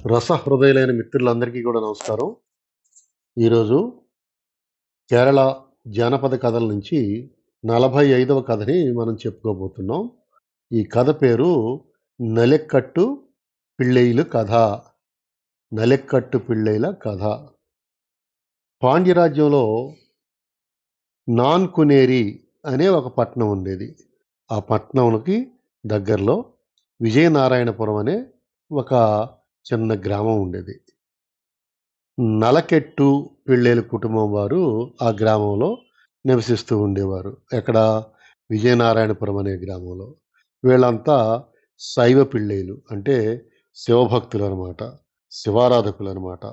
రసహృదయులైన మిత్రులందరికీ కూడా నమస్కారం. ఈరోజు కేరళ జానపద కథల నుంచి 45వ కథని మనం చెప్పుకోబోతున్నాం. ఈ కథ పేరు 'నలెక్కట్టు పిళ్ళెయిలు కథ'. 'నలెక్కట్టు పిళ్ళెయిల కథ'. పాండ్యరాజ్యంలో నాన్కునేరి అనే ఒక పట్టణం ఉండేది. ఆ పట్టణంకి దగ్గరలో విజయనారాయణపురం అనే ఒక చిన్న గ్రామం ఉండేది. నలకెట్టు పిళ్ళేలు కుటుంబం వారు ఆ గ్రామంలో నివసిస్తూ ఉండేవారు. ఎక్కడ? విజయనారాయణపురం అనే గ్రామంలో. వీళ్ళంతా శైవ పిళ్ళేలు, అంటే శివభక్తులు అనమాట, శివారాధకులు అనమాట.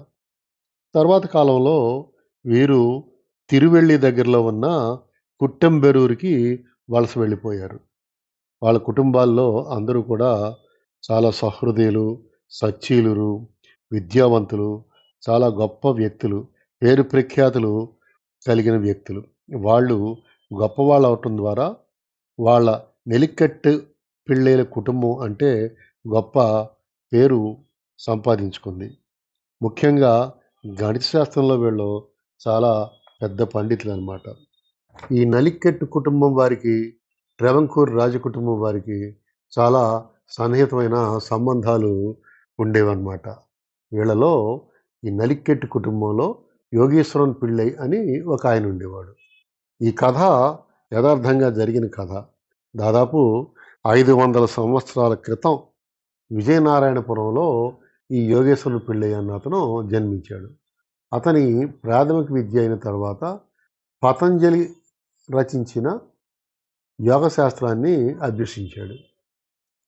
తర్వాత కాలంలో వీరు తిరువెళ్ళి దగ్గరలో ఉన్న కుట్టెంబెరూరికి వలస వెళ్ళిపోయారు. వాళ్ళ కుటుంబాల్లో అందరూ కూడా చాలా సహృదయులు, సచ్చీలురు, విద్యావంతులు, చాలా గొప్ప వ్యక్తులు, పేరు ప్రఖ్యాతులు కలిగిన వ్యక్తులు. వాళ్ళు గొప్పవాళ్ళు అవటం ద్వారా వాళ్ళ నెలికట్టు పిళ్ళేల కుటుంబం అంటే గొప్ప పేరు సంపాదించుకుంది. ముఖ్యంగా గణిత శాస్త్రంలో వీళ్ళు చాలా పెద్ద పండితులు అనమాట. ఈ నలికెట్టు కుటుంబం వారికి ట్రెవంకూర్ రాజకుటుంబం వారికి చాలా సన్నిహితమైన సంబంధాలు ఉండేవన్నమాట. వీళ్ళలో ఈ నలికెట్టు కుటుంబంలో యోగేశ్వరన్ పిళ్ళై అని ఒక ఆయన ఉండేవాడు. ఈ కథ యథార్థంగా జరిగిన కథ. దాదాపు 500 సంవత్సరాల క్రితం విజయనారాయణపురంలో ఈ యోగేశ్వరన్ పిళ్ళై అన్న అతను జన్మించాడు. అతని ప్రాథమిక విద్య అయిన తర్వాత పతంజలి రచించిన యోగ శాస్త్రాన్ని అభ్యసించాడు.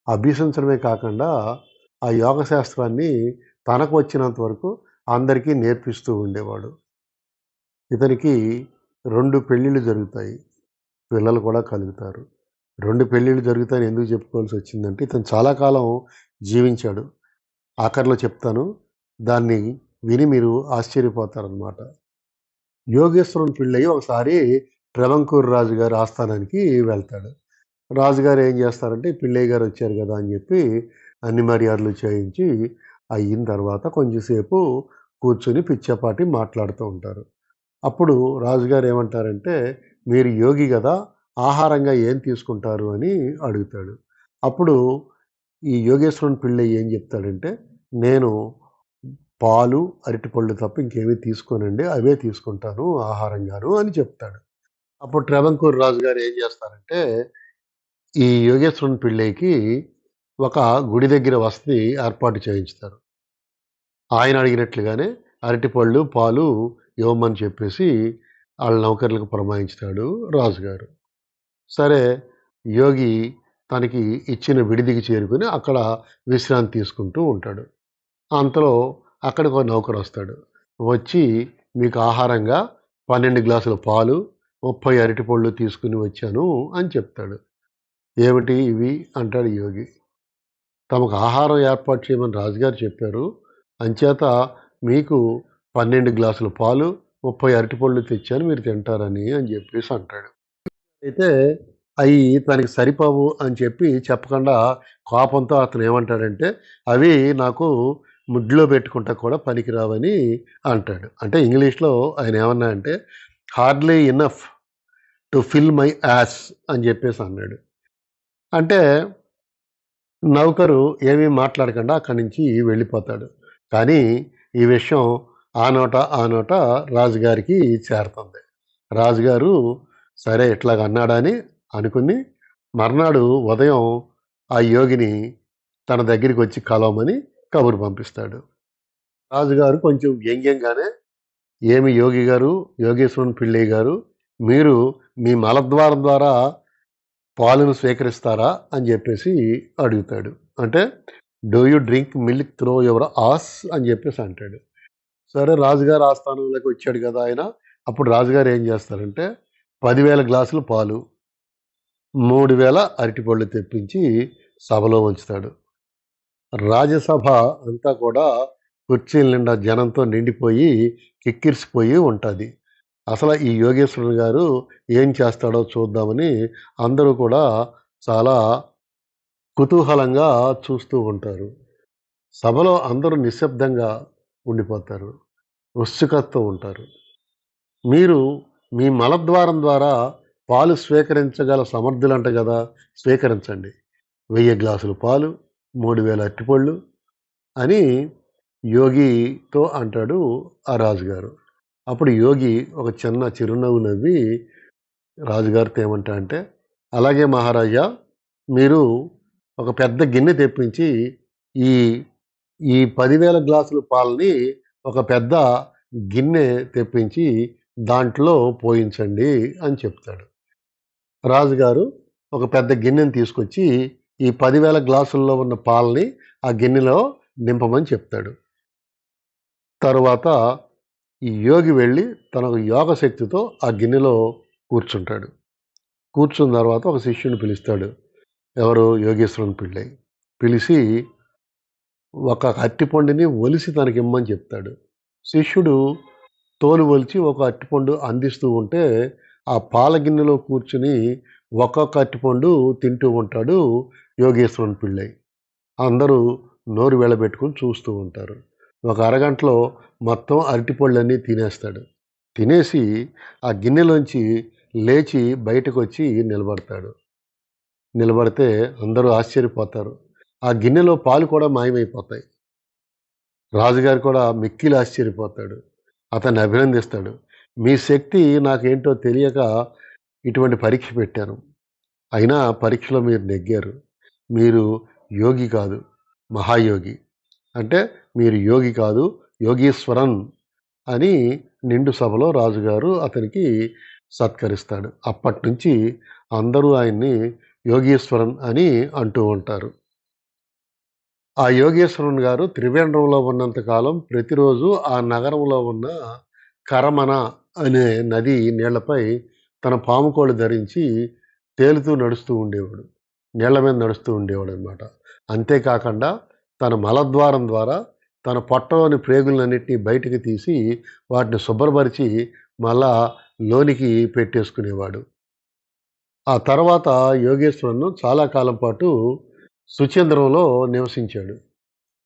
అభ్యసించడమే కాకుండా ఆ యోగ శాస్త్రాన్ని తనకు వచ్చినంత వరకు అందరికీ నేర్పిస్తూ ఉండేవాడు. ఇతనికి 2 పెళ్ళిళ్ళు జరుగుతాయి, పిల్లలు కూడా కలుగుతారు. 2 పెళ్ళిళ్ళు జరుగుతాయని ఎందుకు చెప్పుకోవాల్సి వచ్చిందంటే, ఇతను చాలా కాలం జీవించాడు. ఆఖరిలో చెప్తాను, దాన్ని విని మీరు ఆశ్చర్యపోతారనమాట. యోగేశ్వరం పిళ్ళయ్య ఒకసారి ట్రెవంకూర్ రాజుగారి ఆస్థానానికి వెళ్తాడు. రాజుగారు ఏం చేస్తారంటే, పిళ్ళయ్య గారు వచ్చారు కదా అని చెప్పి అన్ని మర్యాదలు చేయించి అయిన తర్వాత కొంచెంసేపు కూర్చొని పిచ్చాపాటి మాట్లాడుతూ ఉంటారు. అప్పుడు రాజుగారు ఏమంటారంటే, మీరు యోగి కదా, ఆహారంగా ఏం తీసుకుంటారు అని అడుగుతాడు. అప్పుడు ఈ యోగేశ్వరన్ పిళ్ళయ్య ఏం చెప్తాడంటే, నేను పాలు, అరటిపళ్ళు తప్ప ఇంకేమీ తీసుకోనండి, అవే తీసుకుంటాను ఆహారంగాను అని చెప్తాడు. అప్పుడు ట్రెవంకూర్ రాజుగారు ఏం చేస్తారంటే, ఈ యోగేశ్వరన్ పిళ్ళైకి ఒక గుడి దగ్గర వసతి ఏర్పాటు చేయించుతారు. ఆయన అడిగినట్లుగానే అరటిపళ్ళు, పాలు ఇవ్వమని చెప్పేసి వాళ్ళ నౌకర్లకు పురమాయించుతాడు రాజుగారు. సరే, యోగి తనకి ఇచ్చిన విడిదికి చేరుకుని అక్కడ విశ్రాంతి తీసుకుంటూ ఉంటాడు. అంతలో అక్కడికి ఒక నౌకరు వస్తాడు. వచ్చి, మీకు ఆహారంగా 12 గ్లాసుల పాలు, 30 అరటిపళ్ళు తీసుకుని వచ్చాను అని చెప్తాడు. ఏమిటి ఇవి అంటాడు యోగి. తమకు ఆహారం ఏర్పాటు చేయమని రాజుగారు చెప్పారు, అంచేత మీకు 12 గ్లాసుల పాలు, 30 అరటిపళ్ళు తెచ్చాను, మీరు తింటారని అని చెప్పేసి అంటాడు. అయితే అవి తనకి సరిపోవు అని చెప్పకుండా కోపంతో అతను ఏమంటాడంటే, అవి నాకు ముడ్లో పెట్టుకుంటా కూడా పనికిరావని అంటాడు. అంటే ఇంగ్లీష్లో ఆయన ఏమన్నా అంటే, hardly enough to fill my ass అని చెప్పేసి అన్నాడు. అంటే నౌకరు ఏమీ మాట్లాడకుండా అక్కడి నుంచి వెళ్ళిపోతాడు. కానీ ఈ విషయం ఆ నోట రాజుగారికి చేరుతుంది. రాజుగారు సరే ఇట్లాగ అన్నాడని అనుకుని మర్నాడు ఉదయం ఆ యోగిని తన దగ్గరికి వచ్చి కలవమని కబురు పంపిస్తాడు. రాజుగారు కొంచెం వ్యంగ్యంగానే, ఏమి యోగి గారు, యోగేశ్వరన్ పిళ్ళయ్య గారు, మీరు మీ మలద్వారం ద్వారా పాలను స్వీకరిస్తారా అని చెప్పేసి అడుగుతాడు. అంటే, do you drink milk through your ass అని చెప్పేసి అంటాడు. సరే, రాజుగారు ఆస్థానంలోకి వచ్చాడు కదా ఆయన. అప్పుడు రాజుగారు ఏం చేస్తారంటే, 10,000 గ్లాసులు పాలు, 3,000 అరటిపళ్ళు తెప్పించి సభలో ఉంచుతాడు. రాజ్యసభ అంతా కూడా కుర్చీల నిండా జనంతో నిండిపోయి కిక్కిరిసిపోయి ఉంటుంది. అసలు ఈ యోగేశ్వరుడు గారు ఏం చేస్తాడో చూద్దామని అందరూ కూడా చాలా కుతూహలంగా చూస్తూ ఉంటారు. సభలో అందరూ నిశ్శబ్దంగా ఉండిపోతారు. ఉత్సుకతతో ఉంటారు. మీరు మీ మలద్వారం ద్వారా పాలు స్వీకరించగల సమర్థులంట గదా! స్వీకరించండి. 1000 గ్లాసులు పాలు, 3000 అరటిపళ్ళు అని యోగితో అంటాడు ఆ రాజుగారు. అప్పుడు యోగి ఒక చిన్న చిరునవ్వు నవ్వి రాజుగారితో ఏమంటాడంటే, "అలాగే మహారాజా, మీరు ఒక పెద్ద గిన్నె తెప్పించి ఈ ఈ 10,000 గ్లాసుల పాలని ఒక పెద్ద గిన్నె తెప్పించి దాంట్లో పోయించండి" అని చెప్తాడు. రాజుగారు ఒక పెద్ద గిన్నెని తీసుకొచ్చి ఈ 10,000 గ్లాసుల్లో ఉన్న పాలని ఆ గిన్నెలో నింపమని చెప్తాడు. తరువాత ఈ యోగి వెళ్ళి తన యోగ శక్తితో ఆ గిన్నెలో కూర్చుంటాడు. కూర్చున్న తర్వాత ఒక శిష్యుడిని పిలుస్తాడు. ఎవరు? యోగేశ్వరుని పిళ్ళై. పిలిచి ఒక అరటిపండుని ఒలిసి తనకిమ్మని చెప్తాడు. శిష్యుడు తోలు ఒలిచి ఒక అరటిపండు అందిస్తూ ఉంటే, ఆ పాల గిన్నెలో కూర్చుని ఒక్కొక్క అరటిపండు తింటూ ఉంటాడు యోగేశ్వరుని పిళ్ళై. అందరూ నోరు వెళ్ళబెట్టుకొని చూస్తూ ఉంటారు. ఒక అరగంటలో మొత్తం అరటిపళ్ళన్నీ తినేస్తాడు. తినేసి ఆ గిన్నెలోంచి లేచి బయటకొచ్చి నిలబడతాడు. నిలబడితే అందరూ ఆశ్చర్యపోతారు. ఆ గిన్నెలో పాలు కూడా మాయమైపోతాయి. రాజుగారు కూడా మిక్కిలి ఆశ్చర్యపోతాడు. అతన్ని అభినందిస్తాడు. "మీ శక్తి నాకేంటో తెలియక ఇటువంటి పరీక్ష పెట్టాను. అయినా పరీక్షలో మీరు నెగ్గారు. మీరు యోగి కాదు, మహాయోగి. అంటే మీరు యోగి కాదు, యోగీశ్వరన్" అని నిండు సభలో రాజుగారు అతనికి సత్కరిస్తాడు. అప్పటినుంచి అందరూ ఆయన్ని యోగీశ్వరన్ అని అంటూ ఉంటారు. ఆ యోగేశ్వరుని గారు త్రివేంద్రంలో ఉన్నంత కాలం ప్రతిరోజు ఆ నగరంలో ఉన్న కరమన అనే నది నీళ్లపై తన పాముకోళ్ళు ధరించి తేలుతూ నడుస్తూ ఉండేవాడు. నీళ్ల మీద నడుస్తూ ఉండేవాడనమాట. అంతేకాకుండా తన మలద్వారం ద్వారా తన పొట్టలోని ప్రేగులన్నిటినీ బయటికి తీసి వాటిని శుభ్రపరిచి మళ్ళా లోనికి పెట్టేసుకునేవాడు. ఆ తర్వాత యోగేశ్వరును చాలా కాలం పాటు సుచేంద్రంలో నివసించాడు.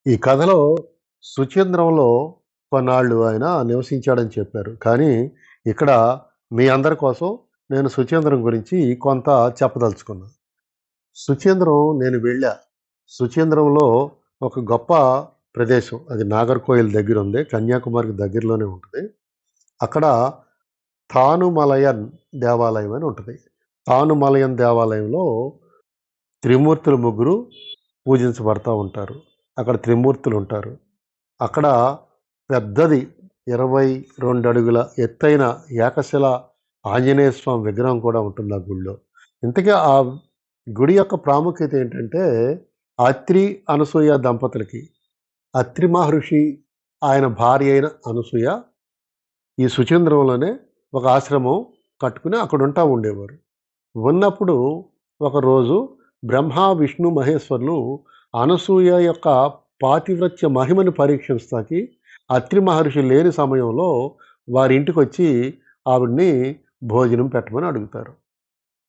ఈ కథలో సుచేంద్రంలో కొన్నాళ్ళు ఆయన నివసించాడని చెప్పారు. కానీ ఇక్కడ మీ అందరి కోసం నేను సుచేంద్రం గురించి కొంత చెప్పదలుచుకున్నా. సుచేంద్రం నేను వెళ్ళా. సుచేంద్రంలో ఒక గొప్ప ప్రదేశం. అది నాగర్‌కోయిల్ దగ్గరుంది. కన్యాకుమారికి దగ్గరలోనే ఉంటది. అక్కడ తానుమలయన్ దేవాలయం అని ఉంటది. తానుమలయన్ దేవాలయంలో త్రిమూర్తులు ముగ్గురు పూజించబడతా ఉంటారు. అక్కడ త్రిమూర్తులుంటారు. అక్కడ పెద్దది 22 అడుగుల ఎత్తైన ఏకశిల ఆంజనేయ స్వామి విగ్రహం కూడా ఉంటుంది ఆ గుడిలో. ఇంతకీ ఆ గుడి యొక్క ప్రాముఖ్యత ఏంటంటే, అత్రి, అనసూయ దంపతులకి అత్రి మహర్షి ఆయన భార్య అయిన అనసూయ ఈ సుచేంద్రంలోనే ఒక ఆశ్రమం కట్టుకుని అక్కడుంటా ఉండేవారు. ఉన్నప్పుడు ఒకరోజు బ్రహ్మ, విష్ణు, మహేశ్వరులు అనసూయ యొక్క పాతివ్రత్య మహిమను పరీక్షించడానికి అత్రి మహర్షి లేని సమయంలో వారింటికొచ్చి ఆవిడని భోజనం పెట్టమని అడుగుతారు.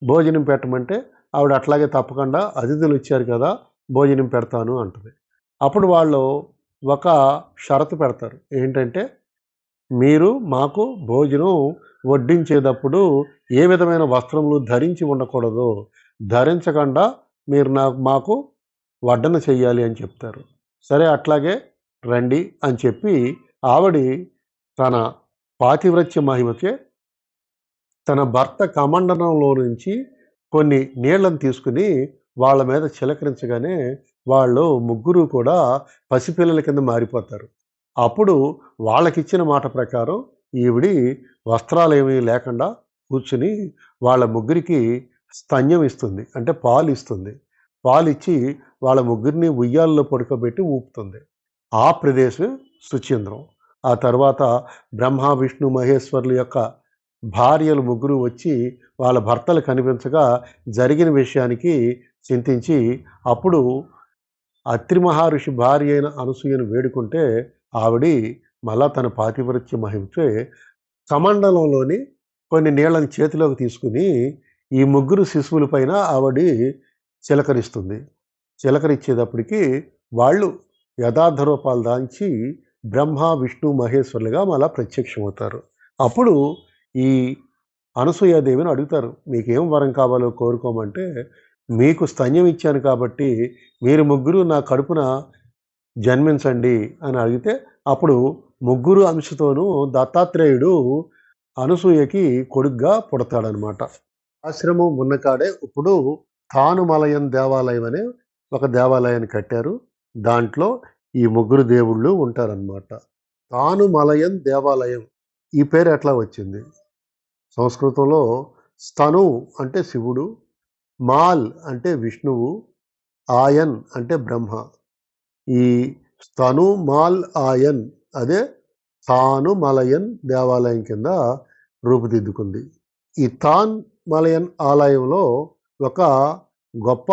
భోజనం పెట్టమంటే ఆవిడ అట్లాగే తప్పకుండా అతిథులు ఇచ్చారు కదా, భోజనం పెడతాను అంటది. అప్పుడు వాళ్ళు ఒక షరతు పెడతారు. ఏంటంటే, మీరు మాకు భోజనం వడ్డించేటప్పుడు ఏ విధమైన వస్త్రములు ధరించి ఉండకూడదు. ధరించకుండా మీరు మాకు వడ్డన చెయ్యాలి అని చెప్తారు. సరే అట్లాగే రండి అని చెప్పి ఆవిడి తన పాతివ్రత్య మహిమచే తన భర్త కమండలంలో నుంచి కొన్ని నీళ్లను తీసుకుని వాళ్ళ మీద చిలకరించగానే వాళ్ళు ముగ్గురు కూడా పసిపిల్లల కింద మారిపోతారు. అప్పుడు వాళ్ళకిచ్చిన మాట ప్రకారం ఈవిడి వస్త్రాలేమీ లేకుండా కూర్చుని వాళ్ళ ముగ్గురికి స్తన్యం ఇస్తుంది. అంటే పాలిస్తుంది. పాలిచ్చి వాళ్ళ ముగ్గురిని ఉయ్యాల్లో పడుకోబెట్టి ఊపుతుంది. ఆ ప్రదేశం సుచేంద్రం. ఆ తర్వాత బ్రహ్మ, విష్ణు, మహేశ్వరుల యొక్క భార్యలు ముగ్గురు వచ్చి వాళ్ళ భర్తలు కనిపించగా జరిగిన విషయానికి చింతించి అప్పుడు అత్రి మహర్షి భార్య అయిన అనసూయను వేడుకుంటే ఆవిడి మళ్ళా తన పాతివ్రత్య మహిమచే కమండలంలోని కొన్ని నీళ్ళని చేతిలోకి తీసుకుని ఈ ముగ్గురు శిశువుల పైన ఆవిడి చిలకరిస్తుంది. చిలకరిచ్చేటప్పటికి వాళ్ళు యథార్థ రూపాలు దాల్చి బ్రహ్మ, విష్ణు, మహేశ్వరులుగా మళ్ళా ప్రత్యక్షమవుతారు. అప్పుడు ఈ అనసూయాదేవిని అడుగుతారు, మీకేం వరం కావాలో కోరుకోమంటే, మీకు స్తన్యం ఇచ్చాను కాబట్టి మీరు ముగ్గురు నా కడుపున జన్మించండి అని అడిగితే, అప్పుడు ముగ్గురు అంశతోనూ దత్తాత్రేయుడు అనసూయకి కొడుగ్గా పుడతాడనమాట. ఆశ్రమం ఉన్న కాడే ఇప్పుడు తానుమలయం దేవాలయం అనే ఒక దేవాలయాన్ని కట్టారు. దాంట్లో ఈ ముగ్గురు దేవుళ్ళు ఉంటారనమాట. తానుమలయం దేవాలయం ఈ పేరు ఎట్లా వచ్చింది? సంస్కృతంలో స్తను అంటే శివుడు, మాల్ అంటే విష్ణువు, ఆయన్ అంటే బ్రహ్మ. ఈ స్తను మాల్ ఆయన్ అదే తానుమలయన్ దేవాలయం కింద రూపుదిద్దుకుంది. ఈ తాన్ మలయన్ ఆలయంలో ఒక గొప్ప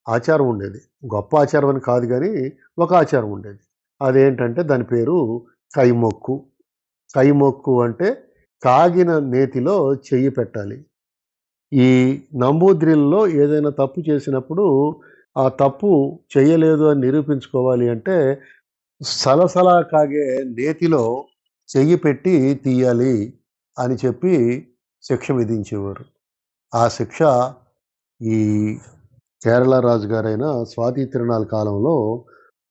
ఆచారం ఉండేది. గొప్ప ఆచారం అని కాదు కానీ ఒక ఆచారం ఉండేది. అదేంటంటే దాని పేరు కైమొక్కు. కైమొక్కు అంటే కాగిన నేతిలో చెయ్యి పెట్టాలి. ఈ నంబూద్రిల్లో ఏదైనా తప్పు చేసినప్పుడు ఆ తప్పు చేయలేదు అని నిరూపించుకోవాలి అంటే సలసలా కాగే నేతిలో చెయ్యి పెట్టి తీయాలి అని చెప్పి శిక్ష విధించేవారు. ఆ శిక్ష ఈ కేరళ రాజుగారైన స్వాతి తిరునాళ్ళ కాలంలో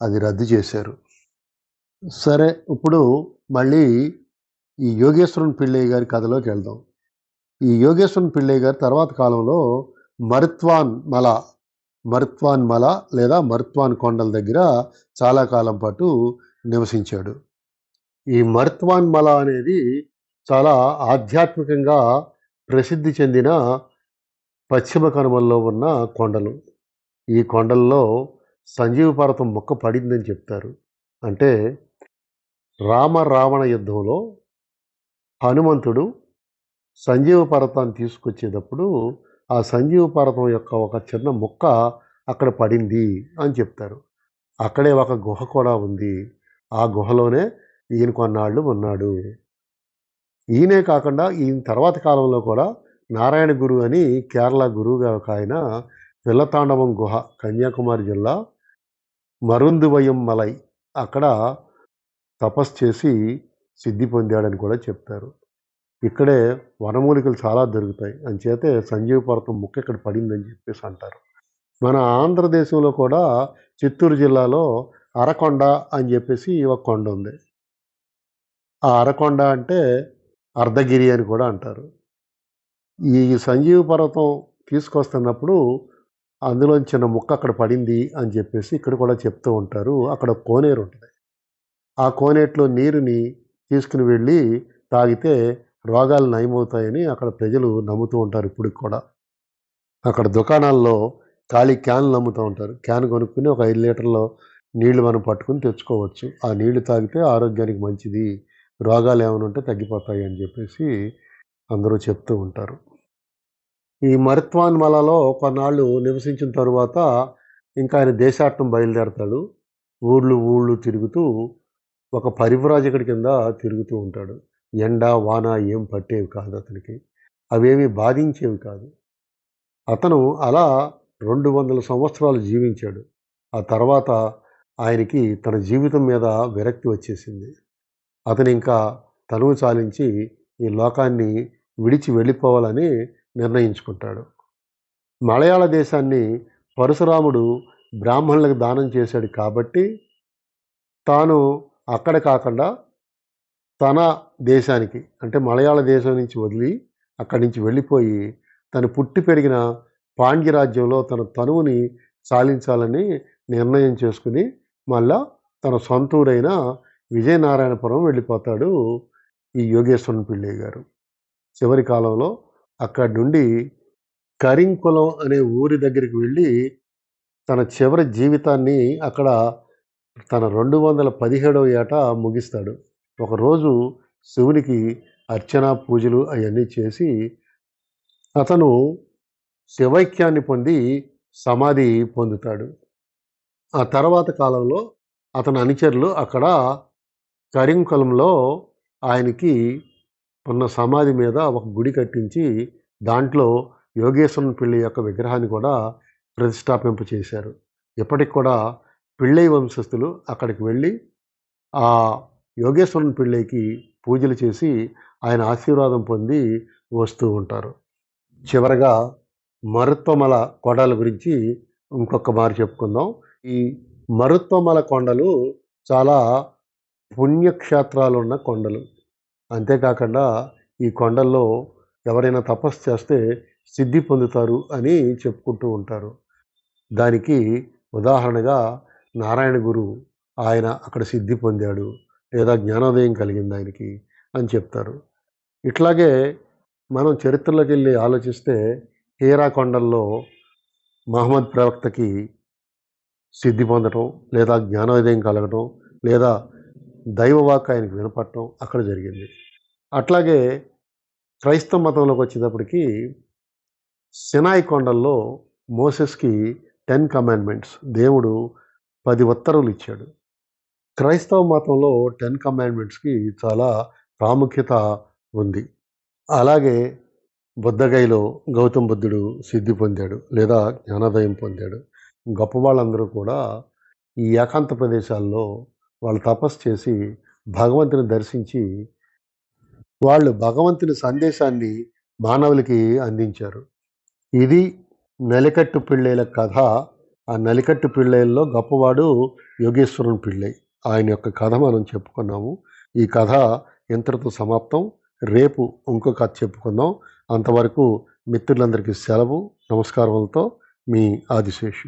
అది రద్దు చేశారు. సరే, ఇప్పుడు మళ్ళీ ఈ యోగేశ్వరన్ పిళ్ళై గారి కథలోకి వెళ్దాం. ఈ యోగేశ్వరన్ పిళ్ళై గారి తర్వాత కాలంలో మరుత్వాన్ మల లేదా మరుత్వాన్ కొండల దగ్గర చాలా కాలం పాటు నివసించాడు. ఈ మరుత్వాన్ మల అనేది చాలా ఆధ్యాత్మికంగా ప్రసిద్ధి చెందిన పశ్చిమ కనుమల్లో ఉన్న కొండలు. ఈ కొండల్లో సంజీవ పర్వతం మొక్క పడిందని చెప్తారు. అంటే రావణ యుద్ధంలో హనుమంతుడు సంజీవ పర్వతాన్ని తీసుకొచ్చేటప్పుడు ఆ సంజీవ పర్వతం యొక్క ఒక చిన్న మొక్క అక్కడ పడింది అని చెప్తారు. అక్కడే ఒక గుహ కూడా ఉంది. ఆ గుహలోనే ఈయన కొన్నాళ్ళు ఉన్నాడు. ఈయనే కాకుండా ఈయన తర్వాత కాలంలో కూడా నారాయణ గురు అని కేరళ గురువుగా ఒక ఆయన పిల్లతాండవం గుహ, కన్యాకుమారి జిల్లా మరుందువయం మలై అక్కడ తపస్సు చేసి సిద్ధి పొందాడని కూడా చెప్తారు. ఇక్కడే వనమూలికలు చాలా దొరుకుతాయి. అంచేతే సంజీవ పర్వతం ముక్క ఇక్కడ పడిందని చెప్పేసి అంటారు. మన ఆంధ్రదేశంలో కూడా చిత్తూరు జిల్లాలో అరకొండ అని చెప్పేసి ఒక కొండ ఉంది. ఆ అరకొండ అంటే అర్ధగిరి అని కూడా అంటారు. ఈ సంజీవ పర్వతం తీసుకొస్తున్నప్పుడు అందులో చిన్న ముక్క అక్కడ పడింది అని చెప్పేసి ఇక్కడ కూడా చెప్తూ ఉంటారు. అక్కడ కోనేరు ఉంటుంది. ఆ కోనేట్లో నీరుని తీసుకుని వెళ్ళి తాగితే రోగాలు నయమవుతాయని అక్కడ ప్రజలు నమ్ముతూ ఉంటారు ఇప్పటికి కూడా. అక్కడ దుకాణాల్లో ఖాళీ క్యాన్లు అమ్ముతూ ఉంటారు. క్యాన్ కొనుక్కుని ఒక 5 లీటర్ల నీళ్లు మనం పట్టుకుని తెచ్చుకోవచ్చు. ఆ నీళ్లు తాగితే ఆరోగ్యానికి మంచిది, రోగాలు ఏమైనా ఉంటే తగ్గిపోతాయి అని చెప్పేసి అందరూ చెప్తూ ఉంటారు. ఈ మరుత్వాన్ మలలో కొన్నాళ్ళు నివసించిన తరువాత ఇంకా ఆయన దేశాటనం బయలుదేరతాడు. ఊళ్ళు తిరుగుతూ ఒక పరివ్రాజకుడి కింద తిరుగుతూ ఉంటాడు. ఎండ, వాన ఏం పట్టేవి కాదు అతనికి. అవేమీ బాధించేవి కాదు. అతను అలా 200 సంవత్సరాలు జీవించాడు. ఆ తర్వాత ఆయనకి తన జీవితం మీద విరక్తి వచ్చేసింది. అతను ఇంకా తనువు చాలించి ఈ లోకాన్ని విడిచి వెళ్ళిపోవాలని నిర్ణయించుకుంటాడు. మలయాళ దేశాన్ని పరశురాముడు బ్రాహ్మణులకు దానం చేశాడు కాబట్టి తాను అక్కడ కాకుండా తన దేశానికి అంటే మలయాళ దేశం నుంచి వదిలి అక్కడి నుంచి వెళ్ళిపోయి తను పుట్టి పెరిగిన పాండ్య రాజ్యంలో తన తనువుని సాలించాలని నిర్ణయం చేసుకుని మళ్ళా తన సొంతూరైన విజయనారాయణపురం వెళ్ళిపోతాడు ఈ యోగేశ్వరన్ పిళ్ళై గారు. చివరి కాలంలో అక్కడి నుండి కరింకులం అనే ఊరి దగ్గరికి వెళ్ళి తన చివరి జీవితాన్ని అక్కడ తన 217వ ఏట ముగిస్తాడు. ఒకరోజు శివునికి అర్చన, పూజలు అవన్నీ చేసి అతను శివైక్యాన్ని పొంది సమాధి పొందుతాడు. ఆ తర్వాత కాలంలో అతని అనుచరులు అక్కడ కరింకులంలో ఆయనకి ఉన్న సమాధి మీద ఒక గుడి కట్టించి దాంట్లో యోగేశ్వరన్ పిళ్ళై యొక్క విగ్రహాన్ని కూడా ప్రతిష్టాపింప చేశారు. ఇప్పటికి కూడా పిళ్ళై వంశస్థులు అక్కడికి వెళ్ళి ఆ యోగేశ్వరుని పిళ్ళైకి పూజలు చేసి ఆయన ఆశీర్వాదం పొంది వస్తూ ఉంటారు. చివరగా మరుత్వమల కొండల గురించి ఇంకొక మారు చెప్పుకుందాం. ఈ మరుత్వమల కొండలు చాలా పుణ్యక్షేత్రాలున్న కొండలు. అంతేకాకుండా ఈ కొండల్లో ఎవరైనా తపస్సు చేస్తే సిద్ధి పొందుతారు అని చెప్పుకుంటూ ఉంటారు. దానికి ఉదాహరణగా నారాయణ గురు ఆయన అక్కడ సిద్ధి పొందాడు, లేదా జ్ఞానోదయం కలిగింది ఆయనకి అని చెప్తారు. ఇట్లాగే మనం చరిత్రలోకెళ్ళి ఆలోచిస్తే హీరా కొండల్లో మహమ్మద్ ప్రవక్తకి సిద్ధి పొందటం, లేదా జ్ఞానోదయం కలగటం, లేదా దైవవాక్కు ఆయనకి వినపడటం అక్కడ జరిగింది. అట్లాగే క్రైస్తవ మతంలోకి వచ్చేటప్పటికి సినాయి కొండల్లో మోసెస్కి 10 కమాండ్మెంట్స్ దేవుడు 10 ఉత్తర్వులు ఇచ్చాడు. క్రైస్తవ మతంలో 10 కమాండ్మెంట్స్కి చాలా ప్రాముఖ్యత ఉంది. అలాగే బుద్ధగయలో గౌతమ బుద్ధుడు సిద్ధి పొందాడు, లేదా జ్ఞానోదయం పొందాడు. గొప్ప వాళ్ళందరూ కూడా ఈ ఏకాంత ప్రదేశాల్లో వాళ్ళు తపస్సు చేసి భగవంతుని దర్శించి వాళ్ళు భగవంతుని సందేశాన్ని మానవులకి అందించారు. ఇది నలికట్టు పిళ్ళైల కథ. ఆ నలికట్టు పిళ్ళైల్లో గొప్పవాడు యోగేశ్వరుని పిళ్ళై. ఆయన యొక్క కథ మనం చెప్పుకున్నాము. ఈ కథ ఇంతటితో సమాప్తం. రేపు ఇంకో కథ చెప్పుకుందాం. అంతవరకు మిత్రులందరికీ సెలవు. నమస్కారములతో మీ ఆదిశేషు.